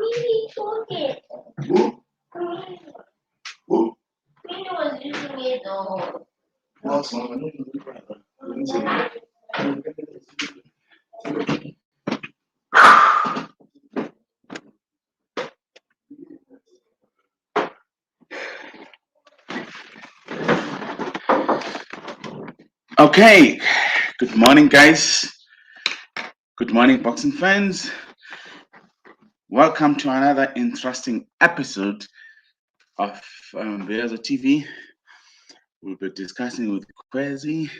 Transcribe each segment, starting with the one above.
Okay, good morning, guys. Good morning, boxing fans. Welcome to another interesting episode of Beazo TV. We'll be discussing with Kwezi.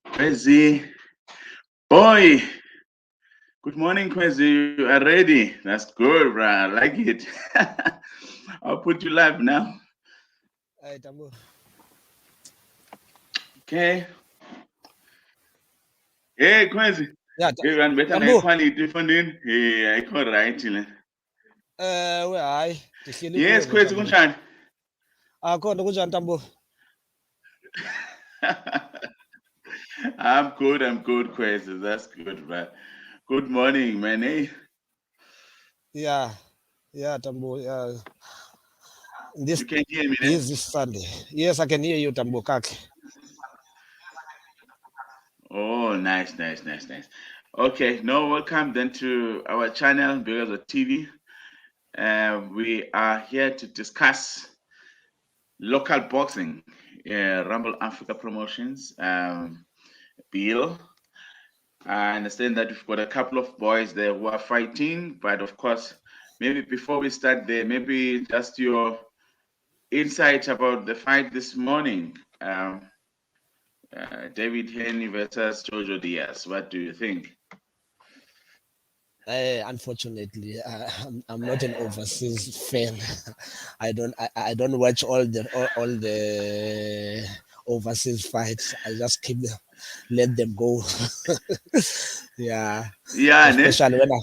Kwezi, boy. Good morning, Kwezi. You are ready? That's good, bro. I like it. I'll put you live now. Hey, Tambo. Okay. Hey, Kwezi. Yeah, Everyone better Tambo. quality funding. Hey, I call right. Where are you? Yes, Kwezi, kunjani? Khona kunjani Tambo? I'm good, Kwezi. That's good, man. Good morning, man. Hey. Yeah, Tambo. Yeah. You can hear me, This is Sunday. Yes, I can hear you, Tambo Kak. Oh, nice. Okay, welcome then to our channel, Beazo TV. We are here to discuss local boxing, Rumble Africa Promotiins, Bill. I understand that we've got a couple of boys there who are fighting, but of course, maybe before we start there, maybe just your insight about the fight this morning. David Haney versus Jojo Diaz. What do you think? Unfortunately, I'm not an overseas fan. I don't watch all the overseas fights. I just let them go. Yeah. Especially when I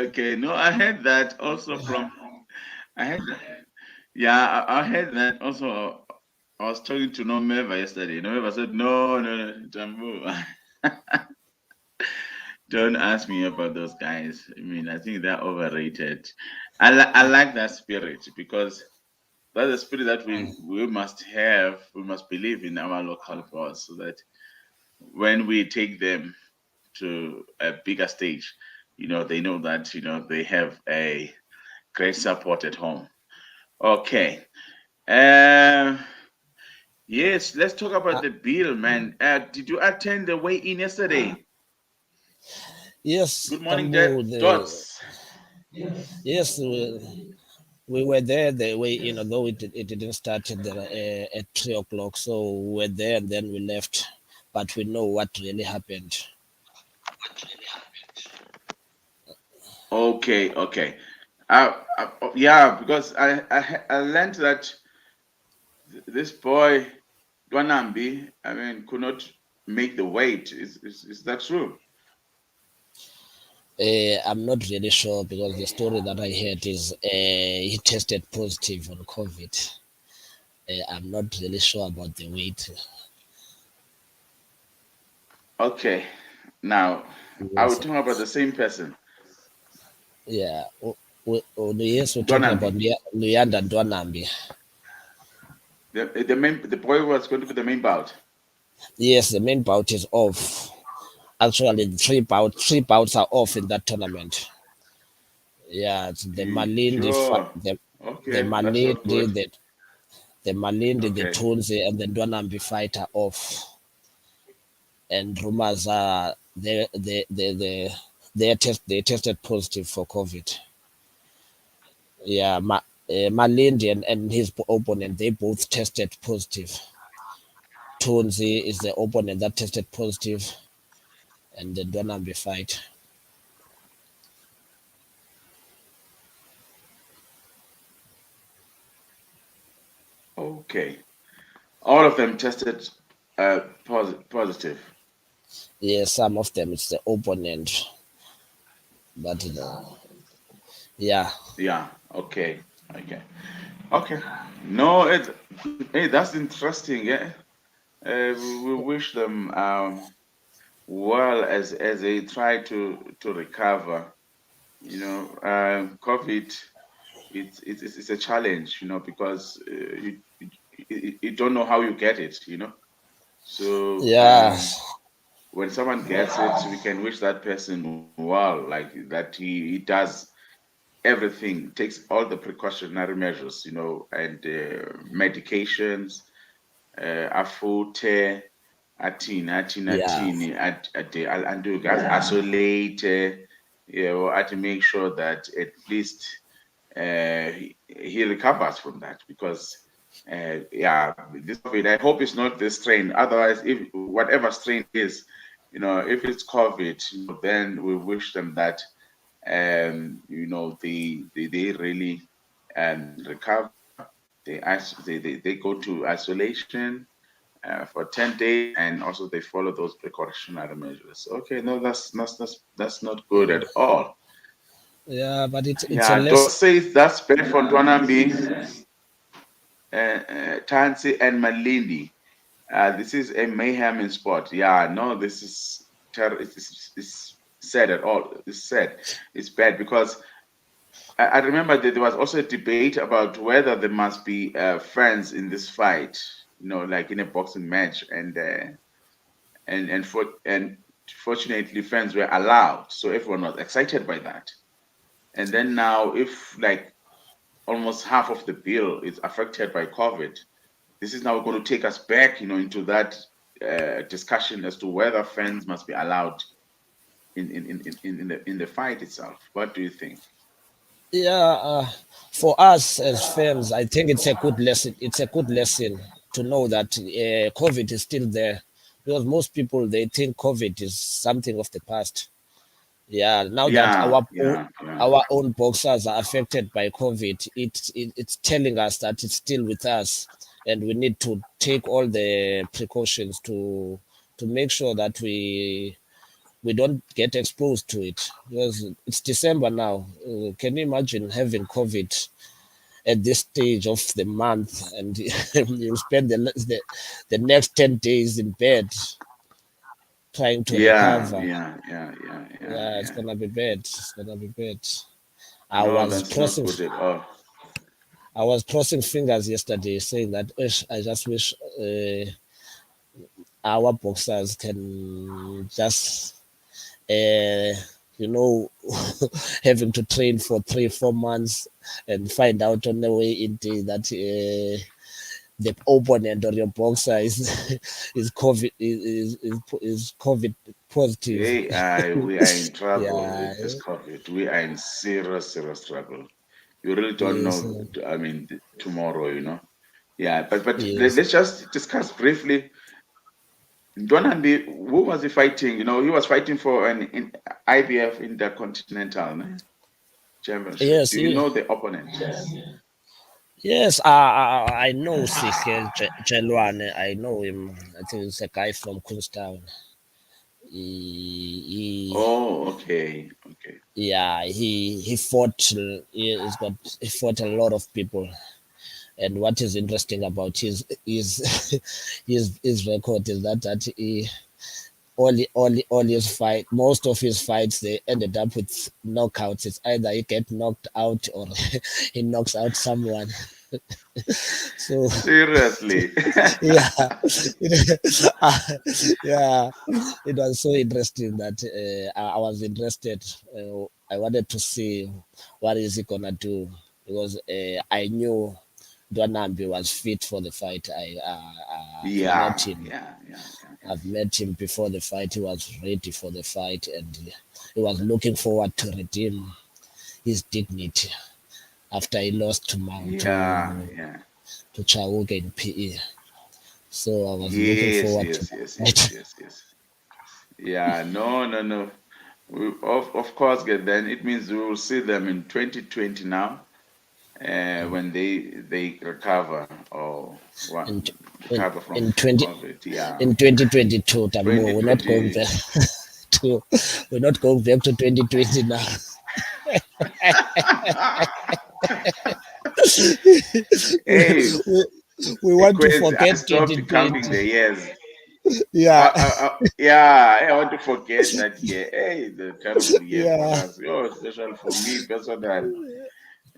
okay. No, I heard that also from. I heard that also. I was talking to Nomeva yesterday. Nomeva said, no, Jambu. Don't ask me about those guys. I mean, I think they're overrated. I like that spirit because that's the spirit that we must have. We must believe in our local boss so that when we take them to a bigger stage, they know that, they have a great support at home. Okay. Yes, let's talk about the bill, man. Did you attend the weigh-in yesterday? Yes. Good morning, Dots. Yes, we were there the way, though it didn't start at 3 o'clock. So we were there and then we left. But we know what really happened. Okay. Yeah, because I learned that this boy, Dwanambi, could not make the weight. Is that true? I'm not really sure because the story that I heard is he tested positive on COVID. I'm not really sure about the weight. Okay. Now, I will talk about the same person. Yeah. Yes, we're talking about Luyanda Dwanambi. The boy who was going to be the main bout. Yes, the main bout is off. Actually, three bouts are off in that tournament. Yeah, it's the Malindi, the Malindi, the Tunzi, and the Dwanambi fight are off. And rumors are they tested positive for COVID. Yeah, Malindi and his opponent, they both tested positive. Tunzi is the opponent that tested positive, and the Dwanambi fight. Okay. All of them tested positive. Yeah, some of them it's the opponent, but yeah. Yeah. Okay. No, that's interesting. Yeah. We wish them well as they try to recover COVID, it's a challenge, because you don't know how you get it. So Yeah, when someone gets it, we can wish that person well, like that he does everything, takes all the precautionary measures, and medications, afuthe, yeah, athini, and isolate, to make sure that at least he recovers from that, because yeah, this COVID, I hope it's not this strain. Otherwise, if whatever strain it is, if it's COVID, then we wish them that they really recover. They go to isolation for 10 days, and also they follow those precautionary measures. Okay, no, that's not good at all. yeah. But it's a Yeah, less. Dot says that's bad for Dwanambi, Tansi, and Malindi. This is a mayhem in sport. Yeah, no, this is it's sad at all. It's sad. It's bad because I remember that there was also a debate about whether there must be fans in this fight. Like in a boxing match, and fortunately, fans were allowed, so everyone was excited by that. And then now, if like almost half of the bill is affected by COVID, this is now going to take us back, into that discussion as to whether fans must be allowed in the fight itself. What do you think? Yeah, for us as fans, I think it's a good lesson. It's a good lesson to know that COVID is still there, because most people they think COVID is something of the past. Yeah, now that Yeah, yeah, yeah, our own boxers are affected by COVID, it's telling us that it's still with us, and we need to take all the precautions to make sure that we don't get exposed to it, because it's December now. Can you imagine having COVID at this stage of the month, and you'll spend the next 10 days in bed trying to yeah, recover? yeah, yeah, yeah, yeah, Yeah, it's yeah. gonna be bad. It's gonna be bad. I No, was that's not crossing good at all. I was crossing fingers yesterday, saying that I just wish our boxers can just uh, you know, having to train for 3 4 months and find out on the way into that the opponent or your boxer is is COVID is COVID positive. We are in trouble Yeah, with this COVID. We are in serious, serious trouble. You really don't yes, know. I mean, tomorrow, Yeah, but yes, let's just discuss briefly. Donandi, who was he fighting? He was fighting for an IBF Intercontinental Championship. yes, Do you know the opponent? yes. I know Sikhel Jelwane. I know him. I think it's a guy from Queenstown. He Oh, okay, okay. yeah, he fought. He fought a lot of people. And what is interesting about his his record is that he all his fight, most of his fights, they ended up with knockouts. It's either he get knocked out or he knocks out someone. So Seriously. yeah, yeah, it was so interesting that I was interested. I wanted to see what is he gonna do, because I knew Dwanambi was fit for the fight. I've met Yeah, him. yeah, yeah, yeah, yeah. I've met him before the fight. He was ready for the fight, and he was looking forward to redeem his dignity after he lost to Yeah, yeah. Chauke in PE. So I was looking Yes, forward to yes, yes, that yes, fight. yes, yes. Yeah, no, no, no. Of course, then it means we will see them in 2020 now, when they recover, or what, in in recover from in 20 COVID. Yeah, in 2022. Tambo, we're not going 2020. back to we're not going back to 2020 now. Hey, we, we want to Kwezi, I forget stopped counting 2020. the years. Yeah. Yeah, I want to forget that year. Hey, the terrible year for Yeah. us. Oh, especially for me personally.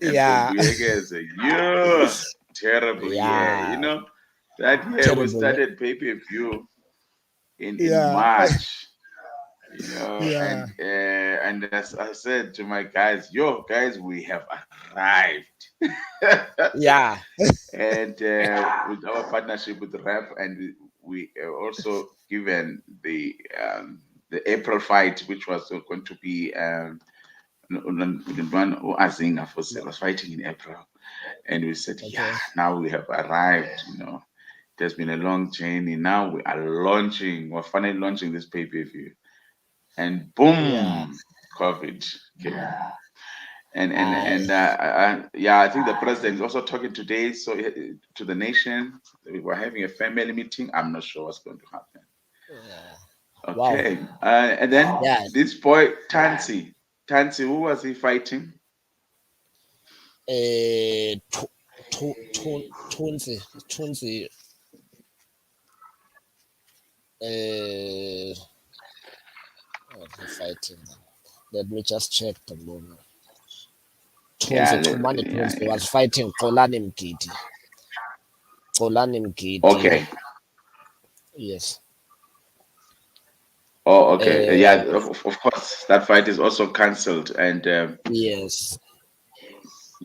And for Yeah. Mbuyekeze, yeah, terrible year. You Yeah. know, that year we Terrible. started pay-per-view in Yeah. March. You know, Yeah. and as I said to my guys, yo, guys, we have arrived. Yeah. And with our partnership with Rap, and we also given the April fight, which was going to be one Azinga was fighting in April, and we said, yeah, Okay. now we have arrived. You know, it has been a long journey. Now we are launching. We're finally launching this pay-per-view, and Yeah. boom, COVID came. And I. yeah, I think the president is also talking today, so to the nation. We were having a family meeting. I'm not sure what's going to happen. Yeah. Wow. Okay, and then Yeah. this boy Tansi, who was he fighting? Tunzi. Tunzi. What was he fighting? Let me just check the moment. Yeah, Tumani yeah, Tunzi yeah. was fighting Kolani Mgidi. Kolani Mgidi. Okay. Yes. Oh, okay. Yeah, Uh, of course. That fight is also cancelled, and yes.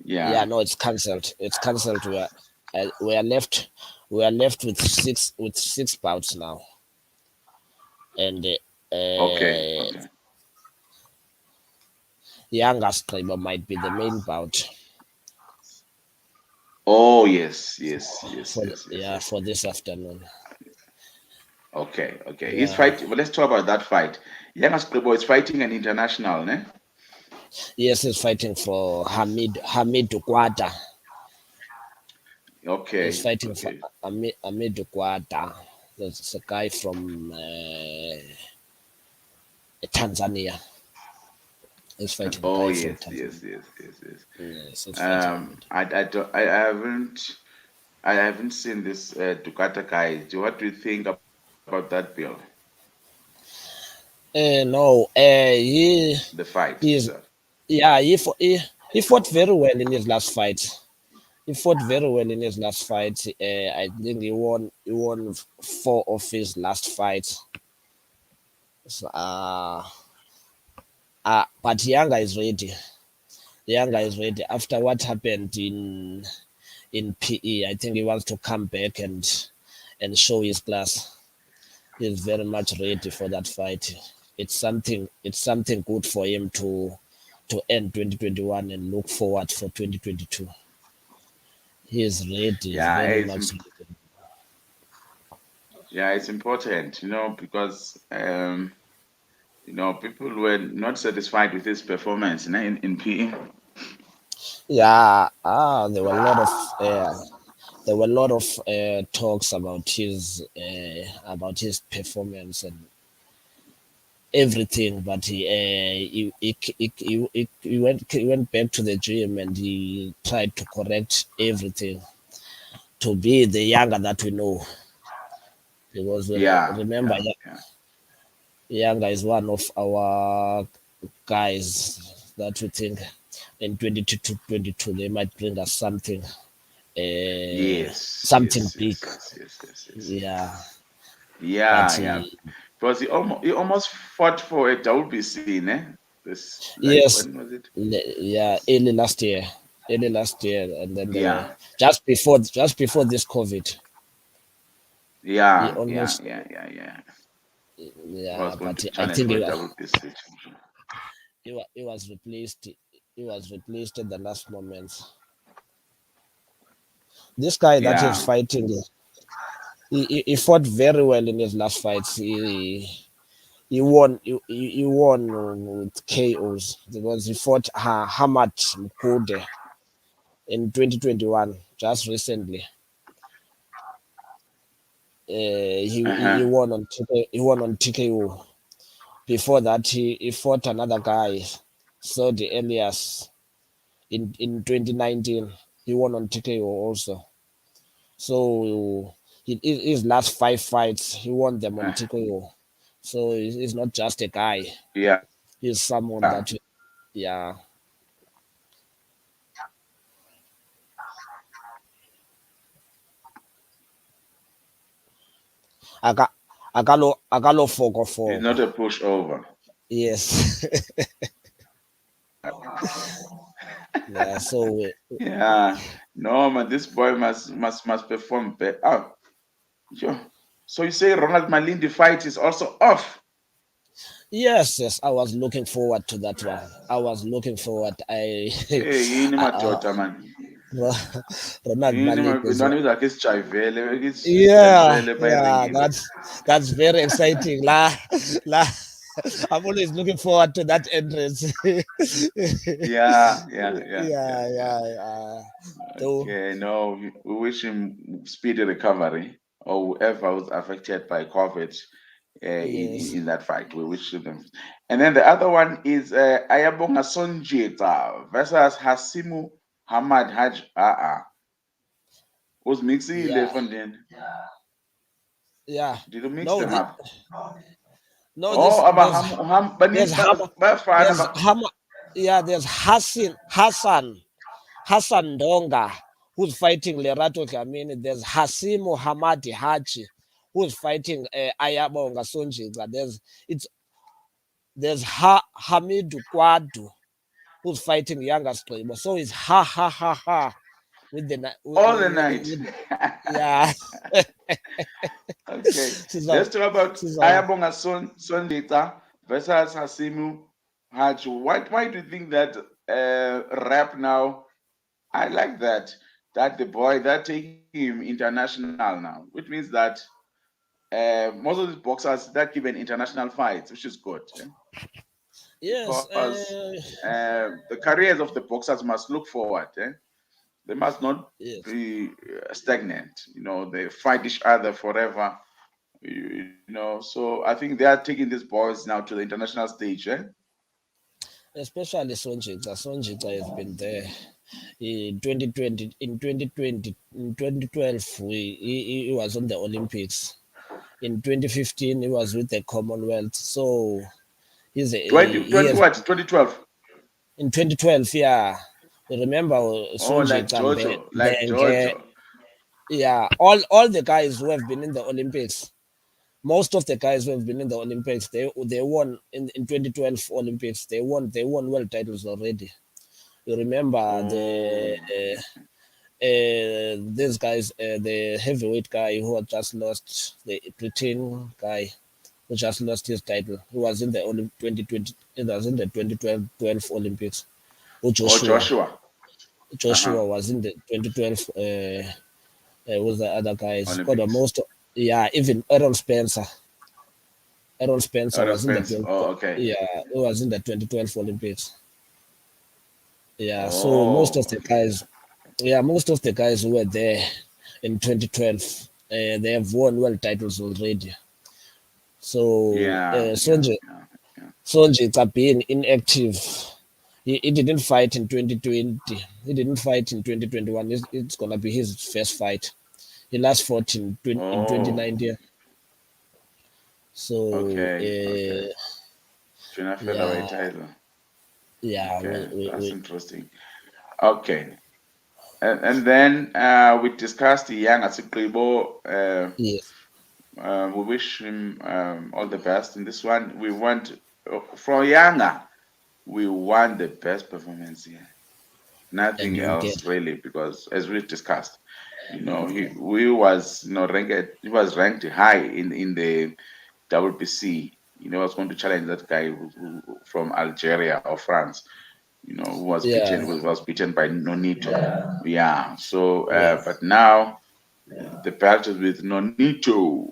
Yeah. yeah. No, it's cancelled. It's cancelled. We are left. We are left with six bouts now, and Okay, uh, okay. youngest Screamer might be the main bout Oh, yes, yes, yes, for yes, yes, yes. for this afternoon. Okay, okay. He's Yeah. fighting. Well, let's talk about that fight. Young Asklebo is fighting an international, ne? Yes, he's fighting for Hamid Kwata. He's Okay, fighting for okay. Hamid Kwata. That's a guy from Tanzania. He's fighting a Oh, guy from yes, yes, Tanzania. yes, yes, yes. Yes, he's fighting Hamid. I haven't seen this Ducata guy. What do you think about that bill? No, The fight he's itself. yeah, he fought very well in his last fight. He fought very well in his last fight. I think he won four of his last fights. So, but Younger is ready. Younger is ready. After what happened in PE, I think he wants to come back and show his class. He's very much ready for that fight. It's something good for him to end 2021 and look forward for 2022. He is ready, Yeah, very much ready. yeah, it's important, because people were not satisfied with his performance in PE. Yeah, there were a lot of talks about his performance and everything, but he went back to the gym and he tried to correct everything to be the Younger that we know. Because Yeah, remember, yeah, yeah. Younger is one of our guys that we think in 22 to 22 they might bring us Yes, something yes, big. yes, yes, yes, yes, yes. Yeah, but Yeah, yeah. Because he almost fought for a WBC, ne? This like yes, when was it? yeah, early last year, and then Yeah, just before this COVID, he yeah, yeah, almost yeah, yeah, yeah. yeah, Was going but to I challenge think for a he, WBC. he was replaced. He was replaced at the last moment. This guy that is Yeah. fighting, he fought very well in his last fights. He won with KOs because he fought Hamad Mkude in 2021 just recently. He Uh-huh. won on TKO. Before that, he fought another guy, Saudi Elias, in 2019. He won on TKO also. So His last 5 fights, he won them on TKO. So he's not just a guy. Yeah. He's someone that, yeah. Akalo foko. He's not a pushover. Yes. Yeah. So Yeah. No, man, this boy must perform better. Oh, sure. So you say Ronald Malindi fight is also off? yes, I was looking forward to that one. I was looking forward. Hey, yini madoda man. Ronald Yini Malik is mabintwana biza kisijayivele yeah, kisenzele yeah. bayiringile. That's very exciting. La. I'm always looking forward to that entrance. Yeah. Okay, no, we wish him speedy recovery, or whoever was affected by COVID Yes. in that fight. We wish them. And then the other one is Ayabonga Sonjeta versus Hasimu Hamad Haj Was mixing Yeah. from then. Yeah. Did you mix No, them up? no, Oh, there's Hama, yeah, there's Hassan Donga, who's fighting Lerato Dlamini. There's Hasimu Hamadi Haji, who's fighting Ayabonga Sonjeka. There's Hamidu Kwadu, who's fighting Younger Scribo. So it's ha with the all the night. yeah. Okay, let's talk about Ayabonga Sonjeta versus Hasimu Haji. Why do you think that rap now? I like that the boy that taking him international now, which means that most of these boxers that given international fights, which is good. Yes, because the careers of the boxers must look forward. They must not be stagnant. They fight each other forever. So I think they are taking these boys now to the international stage. Especially Sonjeka. Sonjeka has been there. In 2020, in 2012, he was on the Olympics. In 2015, he was with the Commonwealth. So he's 2012. In 2012, yeah. Remember Sonjeka, like Jojo. Yeah, all the guys who have been in the Olympics. Most of the guys who have been in the Olympics, they won in 2012 Olympics. They won world titles already. You remember these guys, the heavyweight guy who had just lost, the Britain guy who just lost his title. He was in the 2020. It was in the 2012 Olympics. Joshua was in the 2012. With the other guys, even Aaron Spencer. Aaron Spencer was in the 2012. He was in the 2012 Olympics. Yeah, so most of the guys who were there in 2012, they have won world titles already. So Sonjeka being inactive, he didn't fight in 2020. He didn't fight in 2021. It's gonna be his first fight. He last fought in 2019. So featherweight title. Yeah, that's interesting. Okay, and then we discussed the young Asikribo. Yes. We wish him all the best in this one. We want from Yanga, we want the best performance here. Nothing else really, because as we discussed, he was ranked. He was ranked high in the WBC. Was going to challenge that guy from Algeria or France. Who was beaten by Nonito. Yeah. So, but now the belt is with Nonito.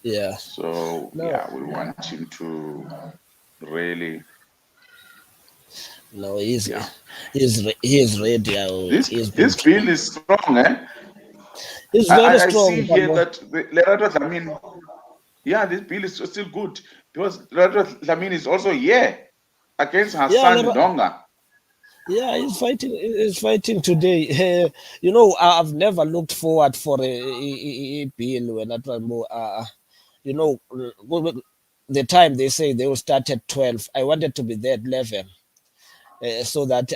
Yeah. So we want him to really. No, he's ready. This build is strong, eh? He's very strong. I see here that Lerato Dlamini. Yeah, this build is still good because Lerato Dlamini is also here against Hassan Donga. Yeah, he's fighting. He's fighting today. You know, I've never looked forward for a bill when I more. You know, the time they say they will start at 12. I wanted to be there at 11. So that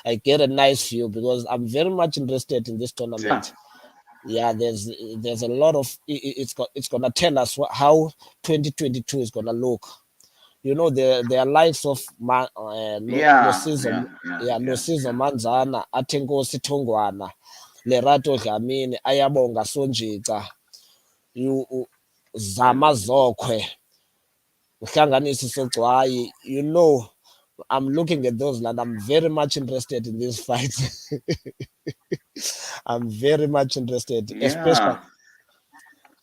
I get a nice view because I'm very much interested in this tournament. Yeah, there's a lot of it's gonna tell us how 2022 is gonna look. You know, there are likes of Nosizo, yeah, Nosizo Manzana, Atengosi Tongwana, Lerato Dlamini, Ayabonga Sonjika, you Zama Zokwe, Uhlanganisi Sogwayi. You know, I'm looking at those and I'm very much interested in these fights. I'm very much interested, Yeah.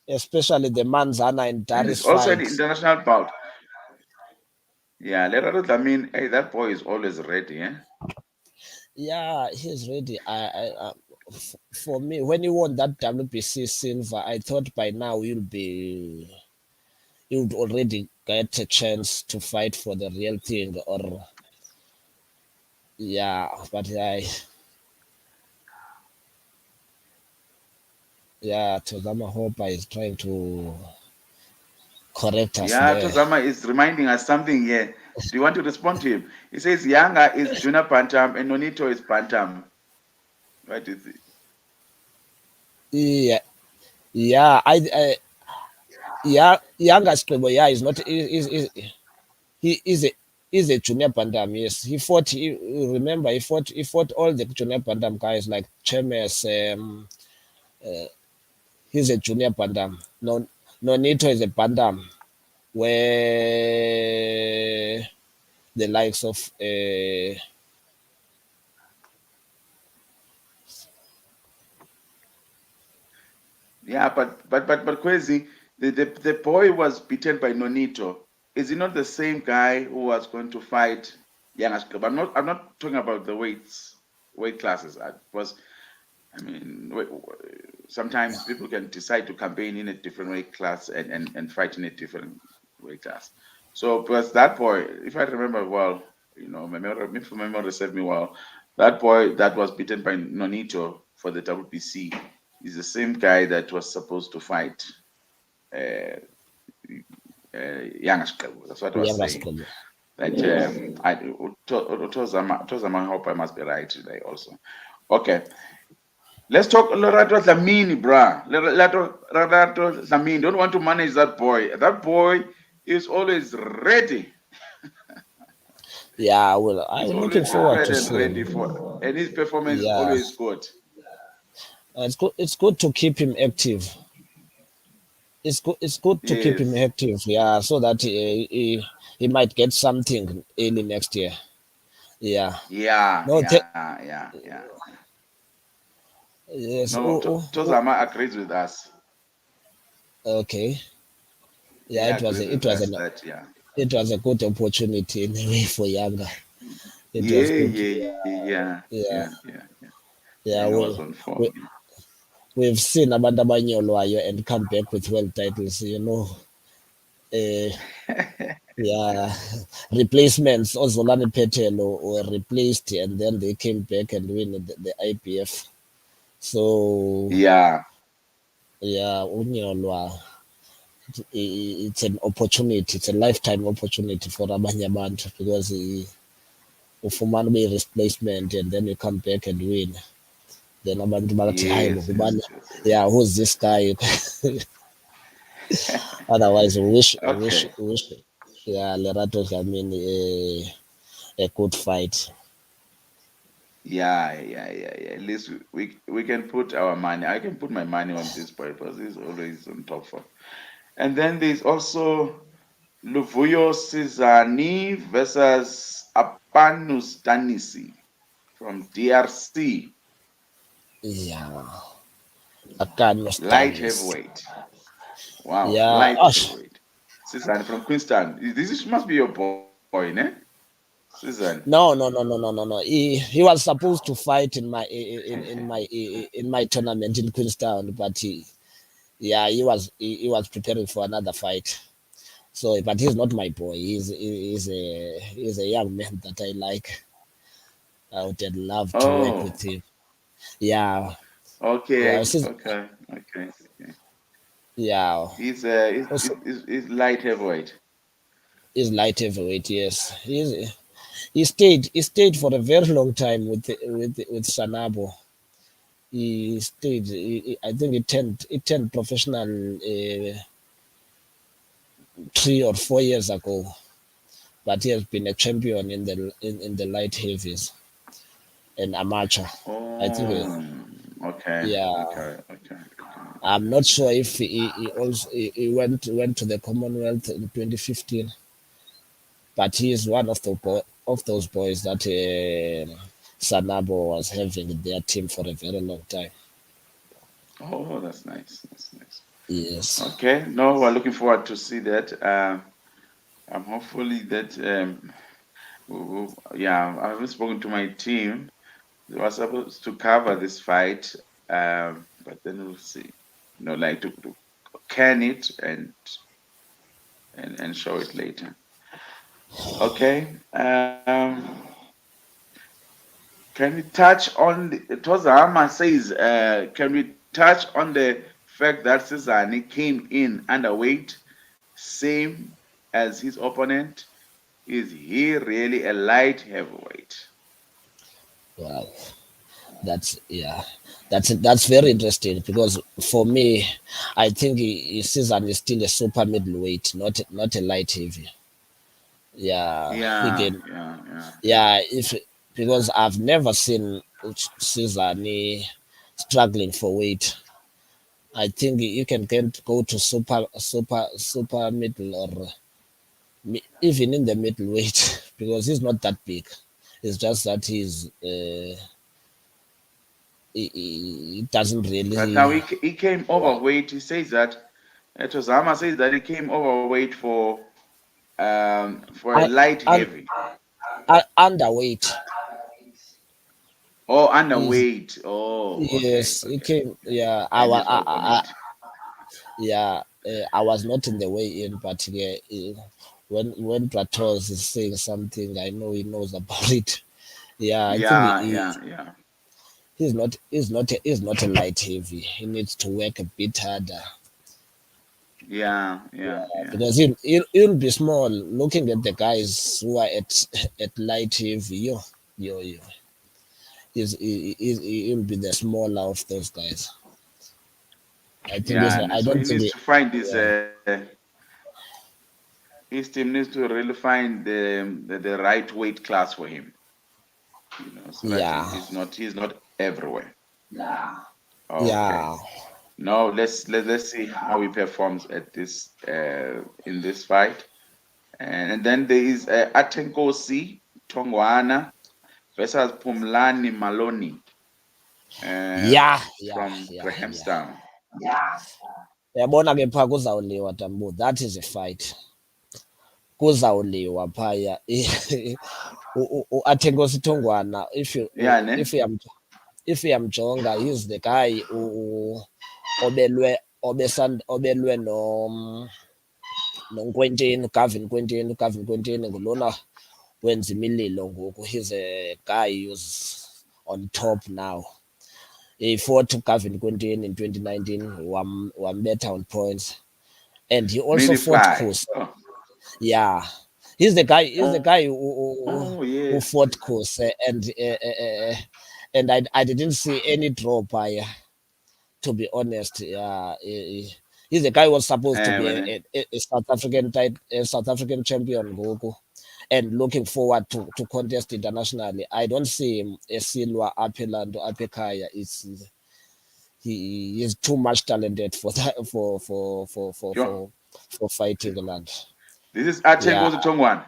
especially the Manzana and And Darius it's also an fights. international bout. Yeah, I mean, hey, that boy is always ready, eh? Yeah, he's ready. For me, when you won that WBC silver, I thought by now you'd already get a chance to fight for the real thing. Or yeah, but Tozama Hopa is trying to correct us Yeah, there. Tozama is reminding us something here. Do you want to respond to him? He says Yanga is junior bantam and Nonito is bantam. What is it? Yeah, yeah, yeah, younger Scribo, yeah, is not he is a junior Bandam. Yes, he fought. Remember, he fought all the junior Bandam guys like Chemes. He's a junior Bandam. No, Nonito is a Bandam. Where the likes of Yeah, but Kwezi, the boy was beaten by Nonito. Is he not the same guy who was going to fight Yanga? I'm not talking about the weight classes. I mean, sometimes people can decide to campaign in a different weight class and fight in a different weight class. So, because that boy, if I remember well, if my memory serves me well, that boy that was beaten by Nonito for the WBC is the same guy that was supposed to fight uh, Young Ashkel. That's what I was younger saying. Scribo. That Tozama, I hope I must be right today also. Okay. Let's talk Lorato Lamini, bruh. Lorato Lamini. Don't want to manage that boy. That boy is always ready. Yeah, well, He's I'm looking always forward prepared to and ready seeing. and his performance is Yeah, always good. it's good. It's good to keep him active. It's good. It's good to keep him Yes. active. Yeah, so that he might get something early next year. Yeah. Yeah, No. yeah. Yes. No, Tozama agrees with us. Okay. He Yeah. agrees with us that, yeah. It was a good opportunity anyway for younger. It was Yeah, good. yeah. Yeah. And Yeah. he was on form. We've seen abantu abanyolwayo and come back with world titles. You know. Uh, yeah. Replacements. Ozolani Petelo were replaced, and then they came back and win the IPF. So Yeah. yeah, unyolwa. It's an opportunity. It's a lifetime opportunity for abanye abantu because ufumana replacement and then you come back and win. Then abantu bathi hayi Yes, yes, ngubani, yes, yes. yeah, who's this guy? Otherwise Okay. yeah, Lerato Dlamini a good fight. Yeah. At least we can put our money. I can put my money on this boy because he's always on top form. And then there's also Luvuyo Cesani versus Apanus Danisi from DRC, Yeah, Akano light Stanis. heavyweight. Wow, Yeah, light heavyweight. Cesani from Queenstown. This must be your boy, ne? Cesani. no. He was supposed to fight in my tournament in Queenstown, but yeah, he was preparing for another fight. So, but he's not my boy. He's a young man that I like. I would have loved to work with him. Yeah. Okay. Yeah. Okay. Okay. Yeah. He's Also, he's light heavyweight. he's light heavyweight. Yes. He stayed for a very long time with Sanabo. He stayed. I think it turned professional 3 or 4 years ago. But he has been a champion in the light heavies and amateur. I think. Oh. Okay. Yeah. Okay. Okay. I'm not sure if he also he went to the Commonwealth in 2015, but he is one of of those boys that Sanabo was having in their team for a very long time. Oh, that's nice. That's nice. Yes. Okay. No, we're looking forward to see that. I'm hopefully that yeah, I haven't spoken to my team. They were supposed to cover this fight, but then we'll see. Like to can it and show it later. Okay. Can we touch on Tozama says, can we touch on the fact that Cesani came in underweight, same as his opponent? Is he really a light heavyweight? Wow. Yeah. That's very interesting because for me, I think Susan is still a super middleweight, not a light heavy. Yeah, he Yeah, can. yeah, yeah. Yeah, if because I've never seen Susan struggling for weight. I think you can get go to super middle or even in the middleweight because he's not that big. It's just that he doesn't But now really. he came Yeah. overweight. He says that Tozama says that he came overweight for a I, light un, heavy. underweight. Oh, Is underweight. Oh, okay, Yes, it okay. came. Yeah, And his opponent. yeah, I was not in the way in, but yeah, when Pratos is saying something, I know he knows about it. Yeah, I think Yeah, yeah, yeah. he's not a light heavy. He needs to work a bit harder. Yeah, yeah, yeah. Because he'll be small. Looking at the guys who are at light heavy, yo, he'll be the smaller of those guys. I think Yeah. And I so he don't think needs to find this. yeah, His team needs to really find the right weight class for him. So that yeah, he's not everywhere. Okay. yeah, Now let's see how he performs at this in this fight. And then there is Atenkosi Tongwana versus Pumlani Maloney uh, yeah, yeah, from yeah, yeah. Grahamstown. Uyabona ke phaa kuzawuliwa Tambo. That is a fight. Kuzawuliwa phaya. uAthenkosi Thongwana, Yeah, ne? if uyamjonga, he's the guy obelwe noNkwenteni, Gavin Kwenteni ngulona wenza imililo ngoku. He's a guy who's on top now. He fought Gavin Quintin in 2019, wambetha on points, and he also fought 95. Kuz. Oh, Yeah, he's the guy. He's the oh, guy oh who yes. fought Kuz, and I didn't see any draw by. To be honest, yeah, he's the guy who was supposed to be a South African champion, Goku, and looking forward to contest internationally. I don't see him a Silwa, Apeland, or Apekaya. He is too much talented for that Yo, for fighting land. this is Yeah, Atenkosi Tongwana.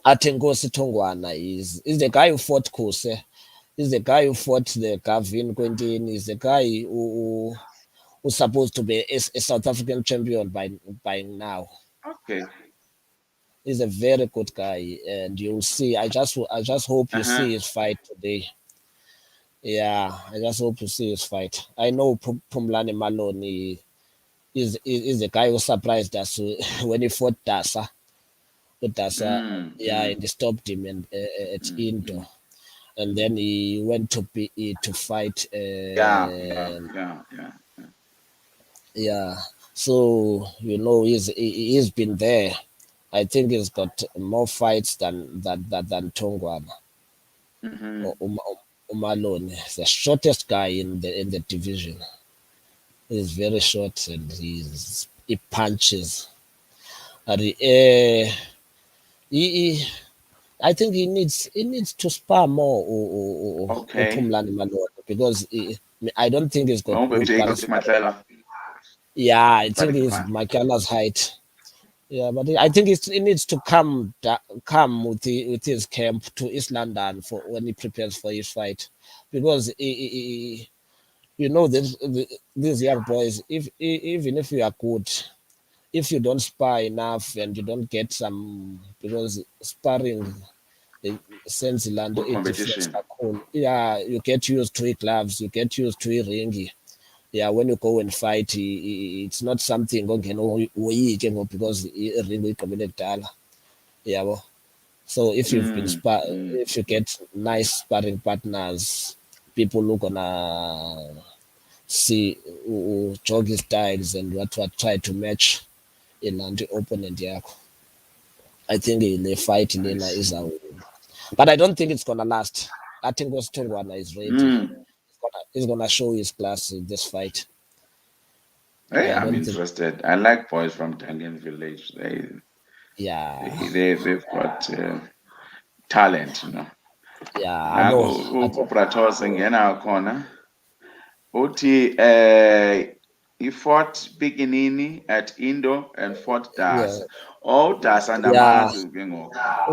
Atenkosi Thongwana is the guy who fought Kuse. He's the guy who fought the Gavin Quentin. He's the guy who's supposed to be a South African champion by now. Okay. He's a very good guy, and you'll see. I just hope you Uh-huh. see his fight today. Yeah, I just hope you see his fight. I know Pumlani Maloney is the guy who surprised us when he fought Dasa. But Dasa, Mm, yeah, mm, and he stopped him at mm, Indo. mm. and then he went to to fight. Yeah. So he's been there. I think he's got more fights than Tongwana or Umalone. The shortest guy in the division. He's very short and he punches. He, I think he needs to spar more Phumlani Malone because I don't think he's got good balance. Yeah, I think he's Makala's height. Yeah, but I think he needs to come with his camp to East London for when he prepares for his fight, because these young boys, even if you are good, if you don't spar enough and you don't get some, because sparring sends Lando a difference. Yeah, you get used to it, gloves, you get used to it, ringy. Yeah, when you go and fight, it's not something because yeah. Well, so if you've been if you get nice sparring partners, people who gonna see jockey styles and what try to match in the opponent. Yeah, I think the fight Lena is a, but I don't think it's gonna last. I think Tongwana is ready. He's gonna show his class in this fight. Hey, I'm interested. I like boys from Dungan Village. They've got talent, you know. Yeah, I know. Uprato singena khona. Uthi he fought Pikinini at Indo and fought Das. Oh, Das and Amazu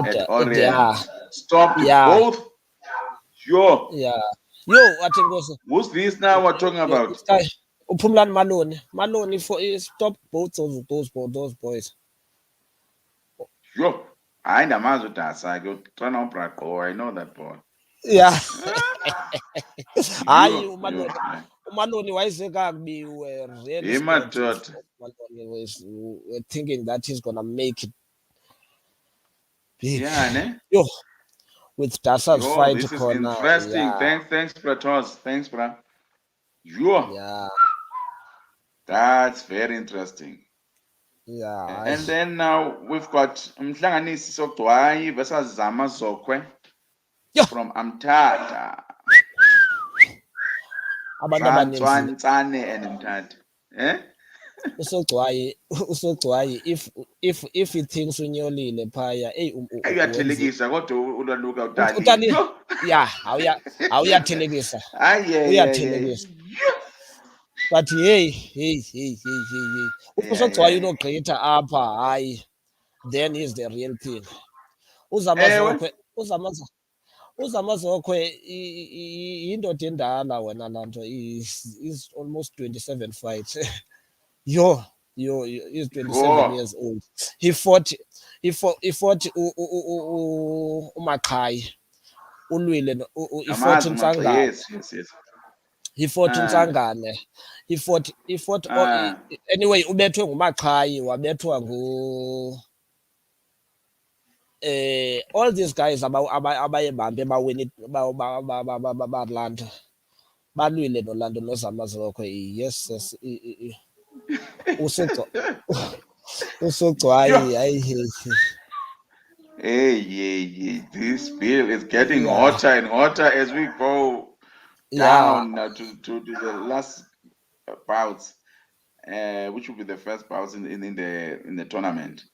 at Orient. Stopped both. Yo. Yeah. Yo, I think was. Who's this now we're talking about? Phumlani Malone. Malone, he stopped both of those boys. Yo. I Amazu Das. I go turn on Braco. I know that boy. Yeah. Umaloni wayesekakubi really thinking that he's gonna make it big. Yeah, ne? Yo, with Dasa's fight this is interesting. Yeah. Thanks, Pratos. Thanks, bro. Yo. Yeah. That's very interesting. Yeah. And then now we've got Mhlanganisi Sokdwayi versus Zama Zokwe from Amtata. Tswane and Mtata. Eh? Usogcwayi if he thinks unyolile phaya uyathelekisa kodwa ulwaluka utali. Yeah, awuyathelekisa. Uyathelekisa. But hey. Usogcwayi unogqitha apha, hayi, then he's the real thing. Uzamazokwe indoda endala wena lanto is almost 27 fights. Yo, he's 27 years old. He fought uMaqhayi. Ulwile he fought uNtsangane. Yes. He fought uNtsangane. He fought anyway, ubethwe nguMaqhayi, wabethwa ngu all these guys abayebambe bawini Lando balwile noLando noZamazokwe. Yes. Usogcwayi. Hey, this bill is getting hotter and hotter as we go down to the last bouts, which will be the first bouts in the tournament.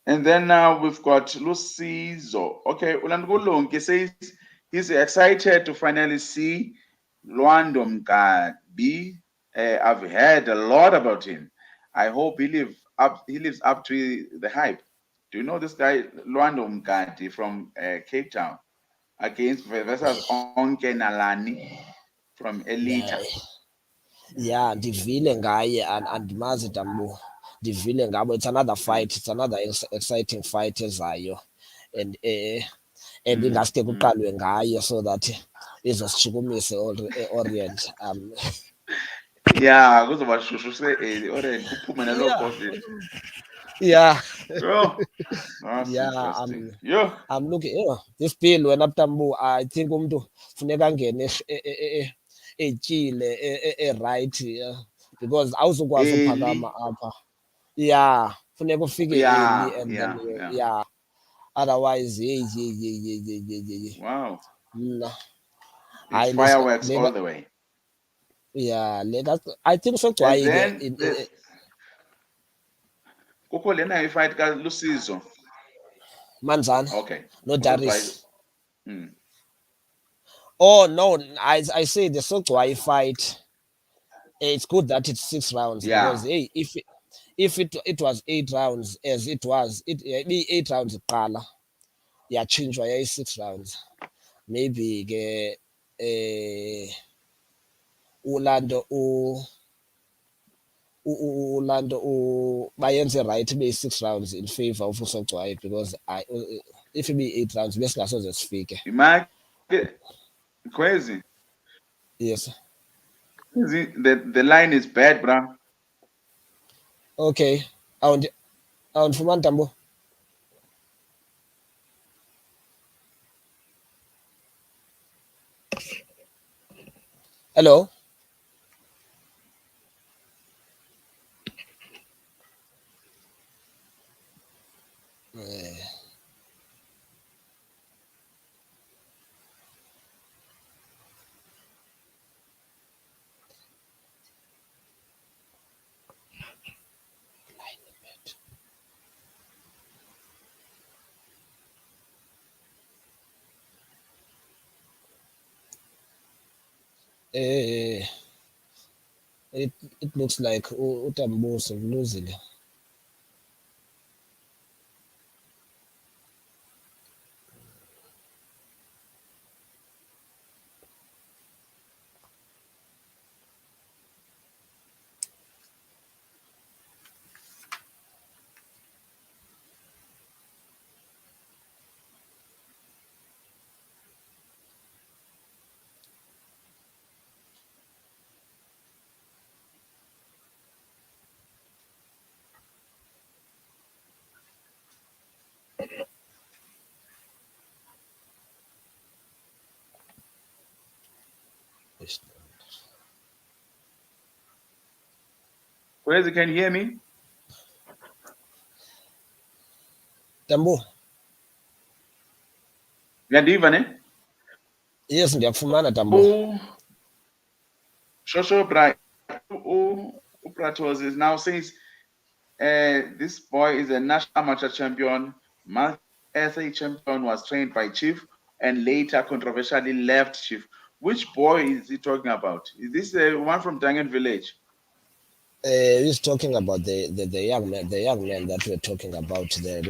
And then now we've got Lucizo. Okay, Ulandgulungi says he's excited to finally see Lwando Mkabi. I've heard a lot about him. I hope he lives up to the hype. Do you know this guy Lwando Mkati from Cape Town versus Onke Nalani from Elita? Yeah, ndivile ngaye andimazi tambo. Ndivile ngabo. It's another fight. It's another exciting fight ezayo, and ingaske kuqalwe ngayo so that izosishukumise Orient. Yeah, kuzoba shushu se Orient kuphume nalo COVID. Yeah. Oh, that's Yeah, interesting. Yeah. I'm looking. This bill wena Tambu, I think umuntu funeka angene etyile right, because awuzukwazi uphakama apha. Yeah, funeka ufike early Yeah, and then yeah, yeah. yeah. Otherwise, Wow. mna It's hayi fireworks all the way. yeah, I think And sogcwaye ke then this kukho lena ifight kaLusizo. Manzana Okay. no Usogcwaye. Darius. Oh no, I say the Sogcwaye fight. It's good that it's 6 rounds because Yeah. hey, if it was 8 rounds as it was, it be 8 rounds kuqala yatshintshwa yayi 6 rounds. Maybe ke ulando bayenze right be 6 rounds in favor of Usogcwaye because if it be 8 rounds besingasoze sifike. Imagine Kwezi. Yes. The line is bad, bro. Okay. Awundifumani Tambo? Hello. It looks like uTambo losing. Kwezi, can you hear me? Tambo. Uyandiva ne? Yes, ndiyakufumana Tambo. Shosho Bra Upratos is now says this boy is a national amateur champion, SA champion, was trained by Chief and later controversially left Chief. Which boy is he talking about? Is this the one from Dangan Village? He's talking about the young man, that we're talking about, the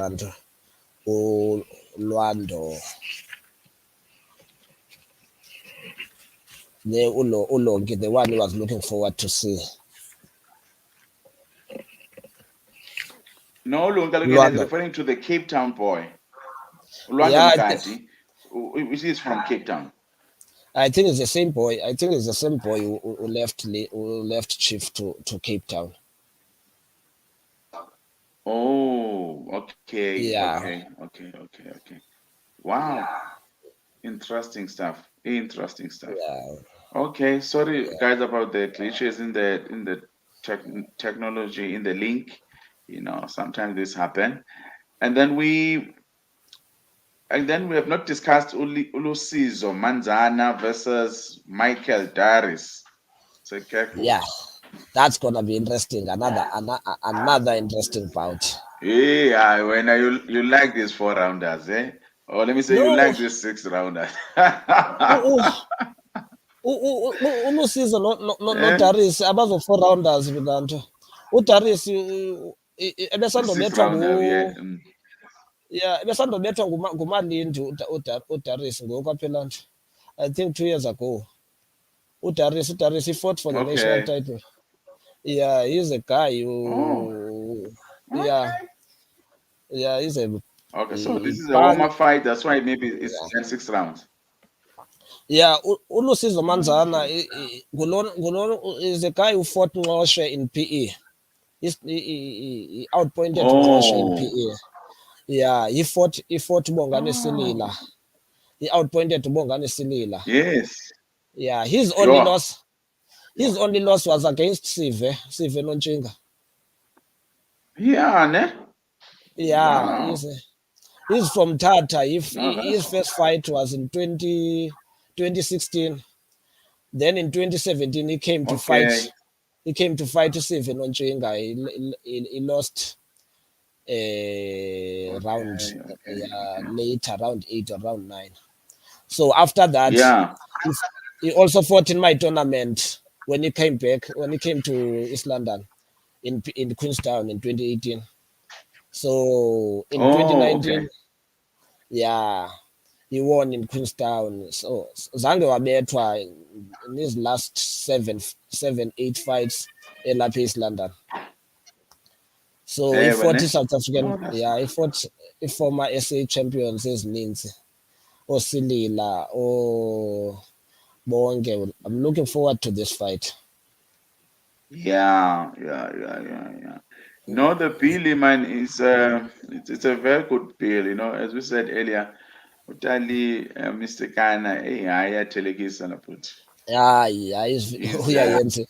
Lwando. The Ulongi, the one he was looking forward to see. No, Lungalugin is referring to the Cape Town boy. Lwando Mkati, which is from Cape Town. I think it's the same boy. I think it's the same boy who left Chief to Cape Town. Oh, okay. Yeah. Okay. Wow. Interesting stuff. Yeah. Okay, sorry guys about the glitches in the technology in the link. Sometimes this happen. And then we have not discussed Ulusizo Manzana versus Michael Daris. So careful. Yeah, that's gonna be interesting. Another interesting bout. Yeah, when you like these 4-rounders, eh? Or let me say you like these 6-rounders. Ulusizo no Daris abazo 4-rounders bilanto. UDaris ebesandobethwa ebesandobethwa ngumalindi uDaris ngoku aphela nje. I think 2 years ago. Udaris he fought for the national title. Yeah, he's a guy who yeah, he's a okay, so this is a warm-up fight. That's why maybe it's 6 rounds. Yeah, Ulusizo Manzana is a guy who fought Ngoshe in PE. He outpointed Ngqoshe in PE. Yeah, he fought Bongani Silila. He outpointed Bongani Silila. Yes. Yeah, his only loss was against Sive Nontshinga. Yeah, ne? Yeah, Wow. he's from Tata. No, His first fight was in 2016. Then in 2017 he came to fight. okay. He came to fight Sive Nontshinga. He lost round later, round 8 or round 9. So after that, Yeah. he also fought in my tournament when he came back, when he came to East London in Queenstown in 2018. So in Oh, okay. 2019, yeah, he won in Queenstown. So zange wabethwa in his last 8 fights elapha East London. So he fought Ne? South African, Oh, that's yeah, he fought former SA champions ezininzi. Osilila, Bonge. I'm looking forward to this fight. yeah. No, the bill, man, is it's a very good bill. You know, as we said earlier, Utali, Mr. Kana, I telekisa na put. Yeah, He's uyayenza.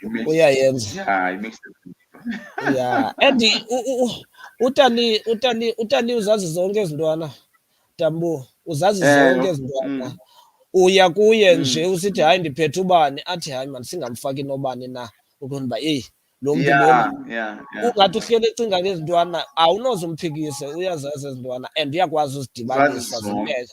he makes Uyayenza. he makes it. Yeah. And Utali uzazi zonke ezintwana. Tambo, uzazi zonke Eh, ezintwana. mm, Uya kuye nje mm. usithi hayi ndiphethe ubani, athi hayi man singamfaki nobani na. Ukubona uba lo mntu lona Yeah. ungathi uhlele ecinga ngezintwana awunozumphikise, uyazazi ezintwana and uyakwazi Uzazi uzidibanisa zonke.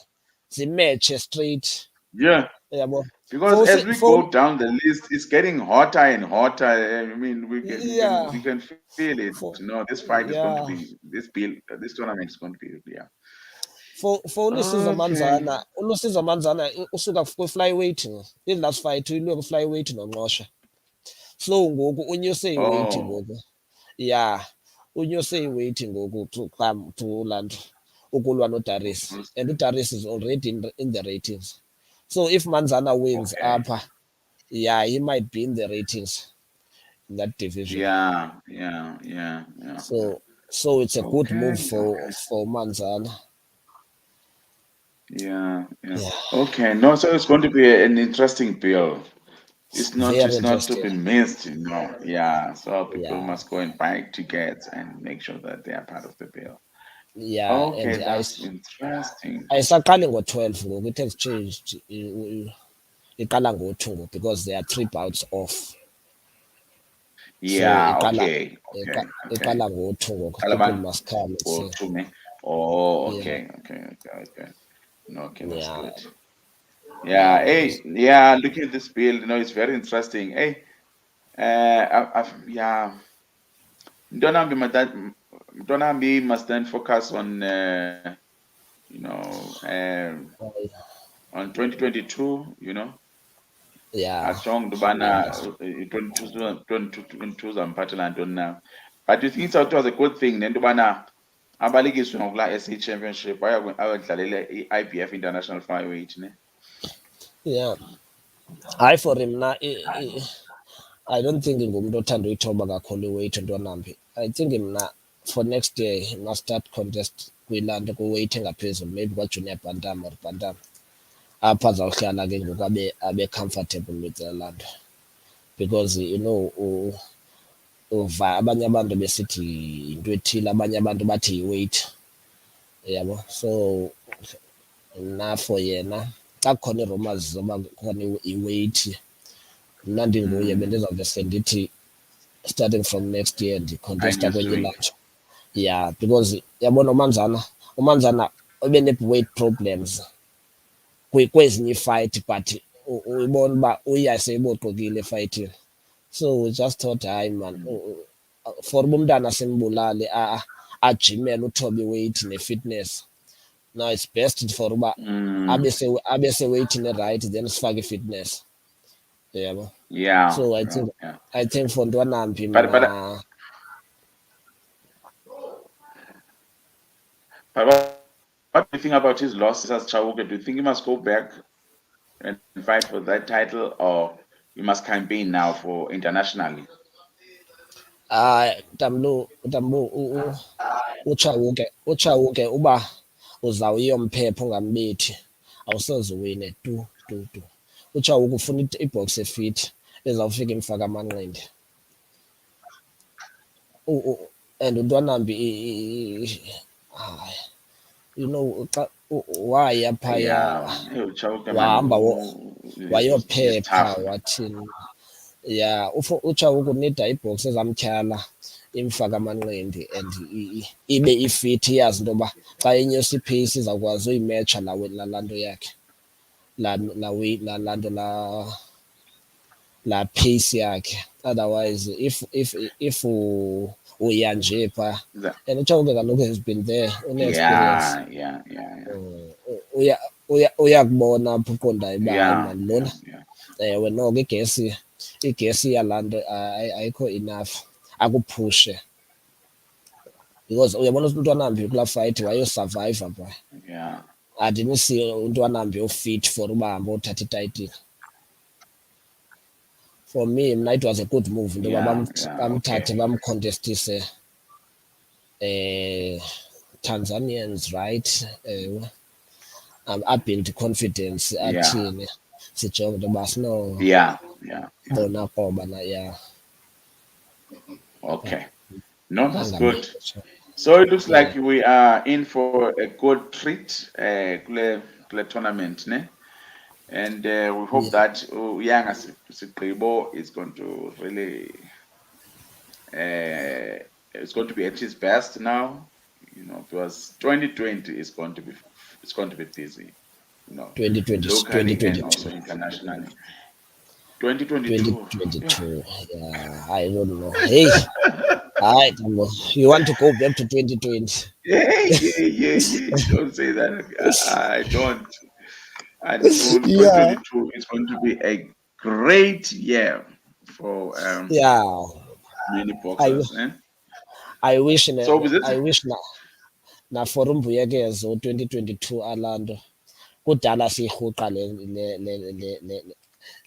zimetshe straight. Yeah. Yabo. Because as we go down the list, it's getting hotter and hotter. I mean, Yeah, we can feel it. for You know, this fight is going to yeah, be this tournament is going to be yeah. for Okay. uLusizo Manzana usuka kwi-flyweight in last fight uyilwe ku-flyweight noNgqoshe. So ngoku unyuse iweight Oh, ngoku. Yeah, unyuse iweight ngoku to land ukulwa noDaris, and uDaris is already in the ratings. So if Manzana wins okay. upper, yeah, he might be in the ratings in that division. Yeah. So it's a good move Okay. for Manzana. Yeah. Yeah, Okay. No, so it's going to be an interesting bill. very It's not to interesting. be missed, you know. Yeah. So people Yeah, must go and buy tickets and make sure that they are part of the bill. yeah, Okay, and that's interesting. ayisaqali ngo-12 ngoku, it has changed. Iqala ngo-2 ngoku because there are 3 bouts off. So Yeah, okay. iqala ngo-2 ngoku. People Taliban must come and go see. to me. Oh, Yeah, okay. No, okay, that's yeah, good. yeah. Yeah, hey, yeah, looking at this bill, you know, it's very interesting. Hey, yeah, Mtonambi must then focus on, you know, on 2022, you know, Yeah, strong yeah. Dubana 22 zamphathela ntoni na. But you think it was a good thing then Dubana abalekiswe ngokula SA Championship ayodlalela i-IBF International Flyweight ne. Yeah. Hayi for him na I don't think ngumntu othanda uyithoba kakhulu iweight Ntwanambi. I think mna for next year he must start contest kwilaa nto kwiweight engaphezulu, maybe kwaJunior Bantam or Bantam. Apha azawuhlala ke ngoku abe comfortable with laa nto, because you know uva abanye abantu besithi yinto ethile, abanye abantu bathi yi-weight, yabo. So mna for yena xa kukhona ii-rumors zoba kukhona i-weight, mna ndinguye bendizawuveske ndithi starting from next year ndicontesta kwenye ilapho. Yeah, because yabona umanzana ube ne-weight problems kwezinye iifight, but uyibona uba uyaseyibotokile efayithini. So we just thought hayi man, for uba umntana simbulale ajimele uthobe iweight ne-fitness. Now it's best for uba abe seweyithini erayithi then sifake i-fitness, yabo. Yeah. So I think for Ntwanambi But mna. what do you think about his losses as Chawuke? Do you think he must go back and fight for that title, or he must campaign now for internationally? Tambo Uchawuke uba uzawuyomphepha ungambethi awusoze uwine tu. Uchawuke ufuna ibox efit ezawufika imfaka amanqindi. And uNtwanambi you know xa waya phaya wahamba wayophepha wathini. Yeah, Uchawuke unida ibox ezamtyhala imfaka amanqindi and ibe ifit iyazi into yoba xa inyusa ipace izawukwazi uyimetsha laa nto yakhe laa nto laa pace yakhe. Otherwise if uya nje phaa and Uchawuke kaloku has been there une-experience. Uyakubona apho uqondayo uba hayi mani lona ewe noko igesi yalaa nto ayikho enough akuphushe because uyabona uNtwanambi kulaa fight wayosurviva phaa. I didn't see uNtwanambi ofit for uba hambe othatha itayitile. For me mna it was a good move into yoba bamthathe bamcontestise Tanzanians, right? Abuild confidence athini sijonge into yoba bona qoba na Okay. No, that's good. So it looks like we are in for a good treat kule tournament, ne? And we hope that Young Sigribo is going to really it's going to be at his best now, you know, because 2020 is going to be busy, you know, 2020, locally 2022. and also internationally. 2022. Yeah, I don't know. Hey, I don't know. You want to go back to 2020? Yeah. Don't say that. I don't. And 2022 is going to be a great year for many boxers. I wish na for umbuyekezo 2022 Orlando kudala siyirhuqa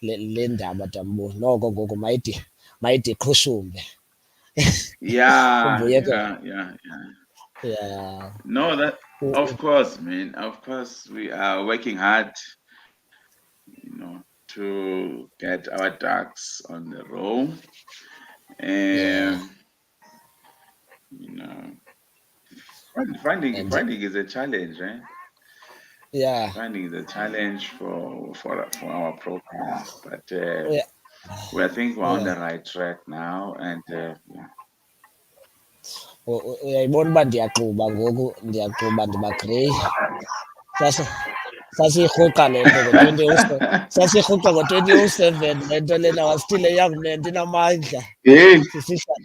le ndaba Tambo noko ngoku mayide iqhushumbe. Yeah. No, that of course, man. Of course, we are working hard, you know, to get our ducks on the roll. And you know, finding is a challenge, right? Yeah. Finding is a challenge for our program, but I think we're on the right track now, and uyayibona uba ndiyaxuba ngoku ndiba-grey. Sasiyirhuqa le nto sasiyirhuqa ngo-2007 le nto lena was still a young man ndinamandla sisihla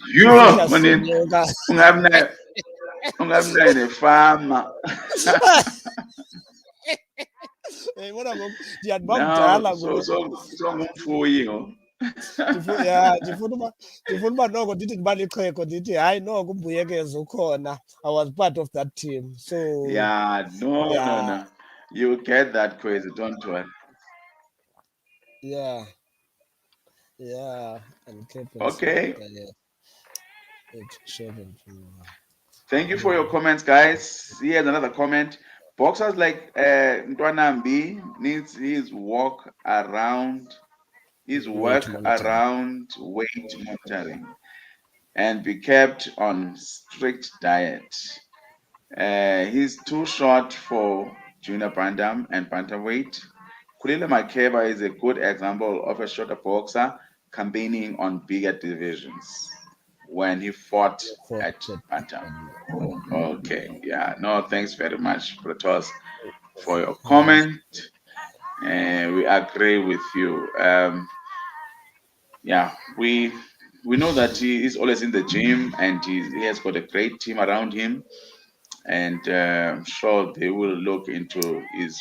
sinyuka. ungabi nayo nefama. Uyayibona ngoku ndiyandiba mdala ngumfuyi ndifuna uba noko ndithi ndiba lixhego ndithi hayi noko umbuyekezo ukhona. I was part of that team, so no, you get that, Kwezi, don't worry. Okay. Thank you for your comments, guys. Here's another comment. Boxers like Ntwanambi needs his work around weight monitoring and be kept on strict diet. He's too short for junior bantam and bantamweight. Kulile Makeba is a good example of a shorter boxer campaigning on bigger divisions when he fought at bantam. Okay, no, thanks very much, Protos, for your comment. We agree with you. We know that he is always in the gym and he has got a great team around him, and I'm sure they will look into his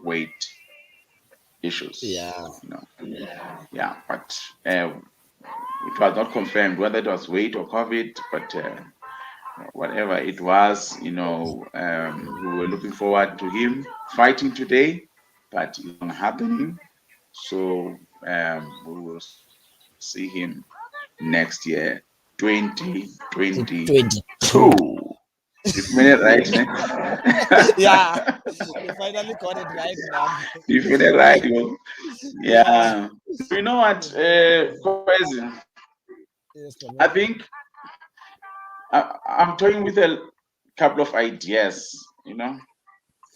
weight issues. But it was not confirmed whether it was weight or COVID, but whatever it was, we were looking forward to him fighting today, but it's not happening. So we will see him next year, 2022. You finished right, ne? Yeah, you finally got it right now. You finished right, yo. Yeah. So you know what, Kwezi? Yes, I think I'm toying with a couple of ideas,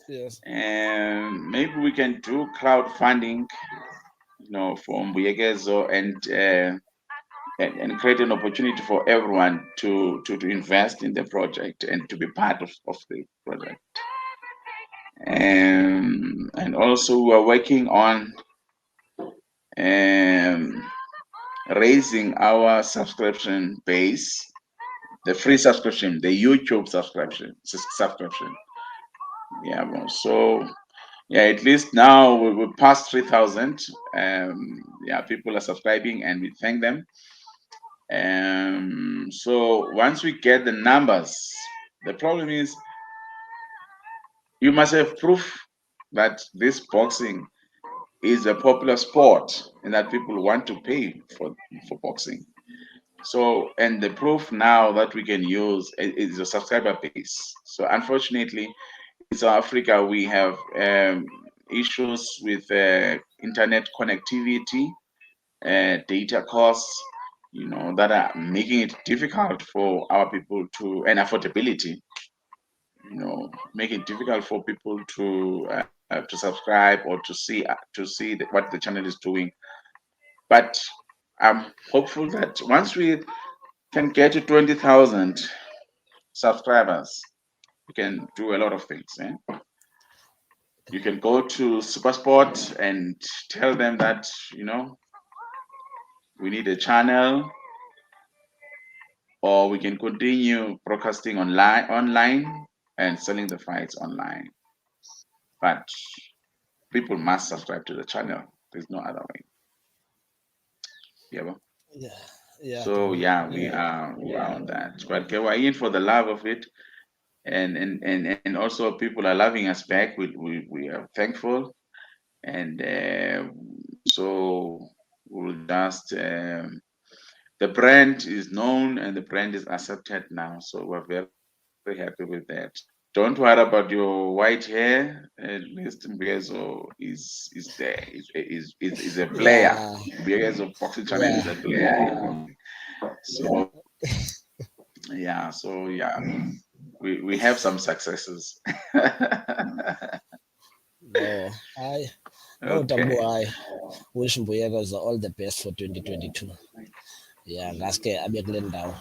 yes. and maybe we can do crowdfunding, from Buyegezo and create an opportunity for everyone to invest in the project and to be part of the project. And also we are working on raising our subscription base, the free subscription, the YouTube subscription. Yeah, well, so yeah, at least now we passed 3,000. Yeah, people are subscribing, and we thank them. So once we get the numbers, the problem is you must have proof that this boxing is a popular sport and that people want to pay for boxing. So, and the proof now that we can use is a subscriber base. So, unfortunately, in South Africa, we have issues with internet connectivity, data costs, that are making it difficult for our people and affordability, make it difficult for people to subscribe or to see what the channel is doing. But I'm hopeful that once we can get to 20,000 subscribers, we can do a lot of things. You can go to SuperSport and tell them that we need a channel, or we can continue broadcasting online and selling the fights online. But people must subscribe to the channel. There's no other way. Yeah. Yeah. So yeah, we are on that. But we're in for the love of it, and also people are loving us back. We are thankful, and so we'll just the brand is known and the brand is accepted now. So we're very happy with that. Don't worry about your white hair. Mr. Mbiezo is there. Is a player. Yeah. Mbiezo Boxing Channel Yeah. is a player. So yeah. So yeah, we have some successes. No, Tambo, I wish Mbuyekezo all the best for 2022. Yeah, ngaske abe kule ndawo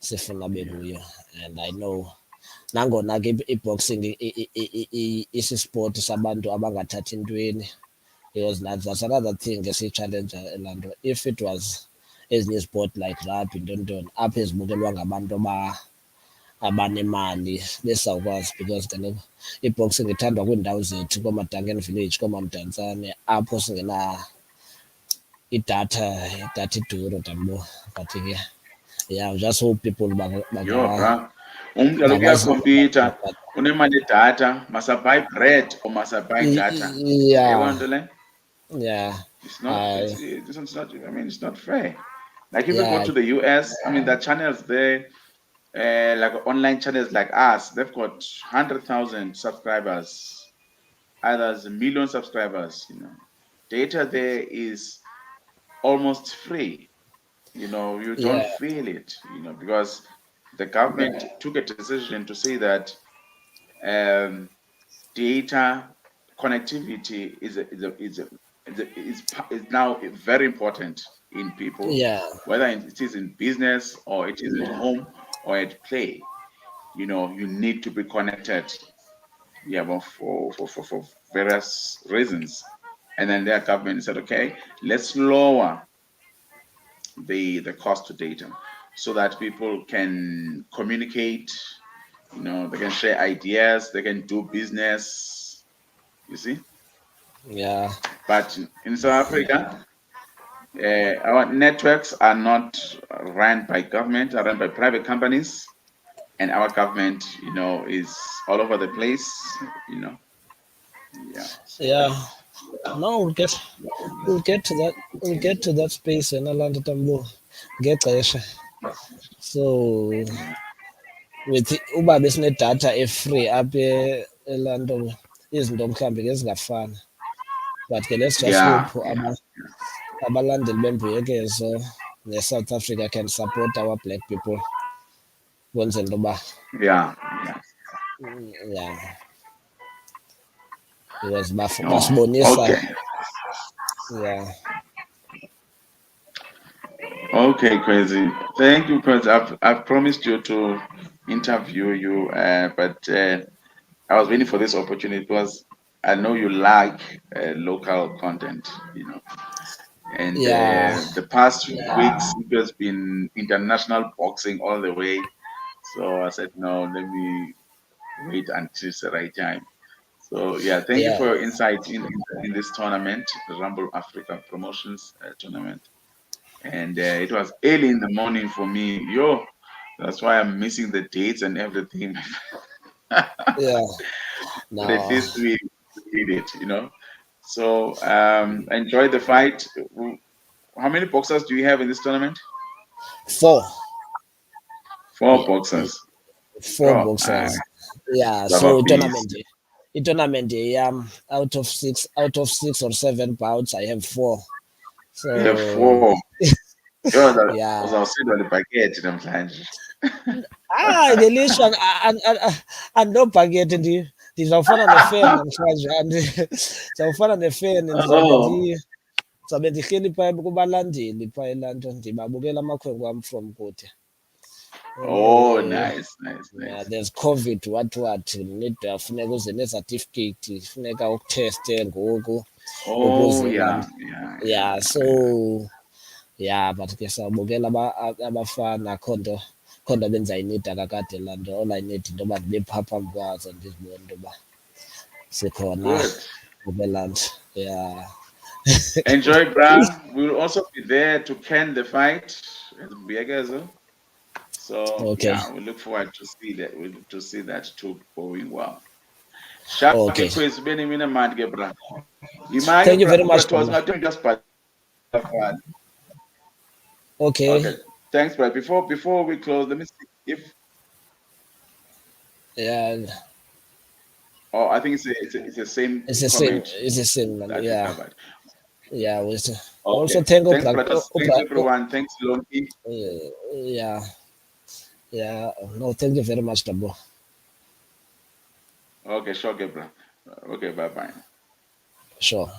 sifuna abe kuyo, and I know nangona ke i-boxing isisport sabantu abangathathi ntweni, because that's another thing esi-challenge laa nto. If it was ezinye sport like rugby, ntoni apho ezibukelwa ngabantu abanemali besawukwazi, because kaloku i-boxing ithandwa kwiindawo zethu, koomadangen village, koomamdantsane, apho singena idatha iduru, tambo. But ke yeah, just hope people Yo, bra. Umntu kaloku uyakompyutha, unemali yedatha, must I buy bread or must I buy data? Yeah. It's not. I mean, it's not fair. Like if you go to the US, I mean, the channels there, like online channels like us, they've got 100,000 subscribers, others a million subscribers. Data there is almost free. You don't feel it. Because the government took a decision to say that data connectivity is now very important in people, whether it is in business or it is at home or at play. You need to be connected, but for various reasons. And then their government said, okay, let's lower the cost to data so that people can communicate, they can share ideas, they can do business, you see. Yeah. But in South Africa, our networks are not run by government, are run by private companies, and our government, is all over the place, Yeah. No, we'll get to that. We'll get to that space and Alanda Tambo. Get Aisha. So with uba besinedatha e-free apha elanto izinto mhlawumbi ke zingafani, but ke let's just hope abalandeli bembuyekezo ne-South Africa can support our black people kwenzela into yoba yeah. Because basibonisa Okay. yeah. Okay, Kwezi. Thank you, Kwezi. I've promised you to interview you, but I was waiting for this opportunity because I know you like local content, And the past few weeks it has been international boxing all the way. So I said, no, let me wait until it's the right time. So yeah, thank you for your insight in this tournament, the Rumble Africa Promotions tournament. And it was early in the morning for me. That's why I'm missing the dates and everything. Yeah. But at No. least we did it. So enjoy the fight. How many boxers do you have in this tournament? 4. 4 boxers. 4 boxers. Nice. Yeah. So tournament out of 6 or 7 bouts I have 4. You have So 4. yeah. Uzawusidwa libhakethi namhlanje. Ngelishwa andinobhakethi ndizawufana nefeni namhlanje ndizawufana nefeni ndizawube ndihleli phaa kubalandeli phaa elanto ndibabukela amakhwenkwe am from kude. Oh, nice. Yeah, there's COVID what funeka uze nesatifikethi, funeka ukutheste ngoku Oh, yeah. yeah. So yeah, but ke sawubukela abafana akho nto bendizayinida kakade laa nto. All I need into yoba ndibe phaa phambi kwazo ndizibone into yoba sikhona kubelaa nto. Yeah. Enjoy, bruh. We'll also be there to can the fight at Mbuyekezo. So Okay. yeah, we look forward to see that too going well. Okay. Thank you very much. Okay. Thanks, bro. Before we close, let me see if. Yeah. Oh, I think it's the same. It's the same. It's the same. Yeah. Yeah. Okay. Also, thanks, everyone. Thanks, Lonki. Yeah. Yeah. No, thank you very much, Tabo. Okay, sure, bro. Okay, bye-bye. Sure.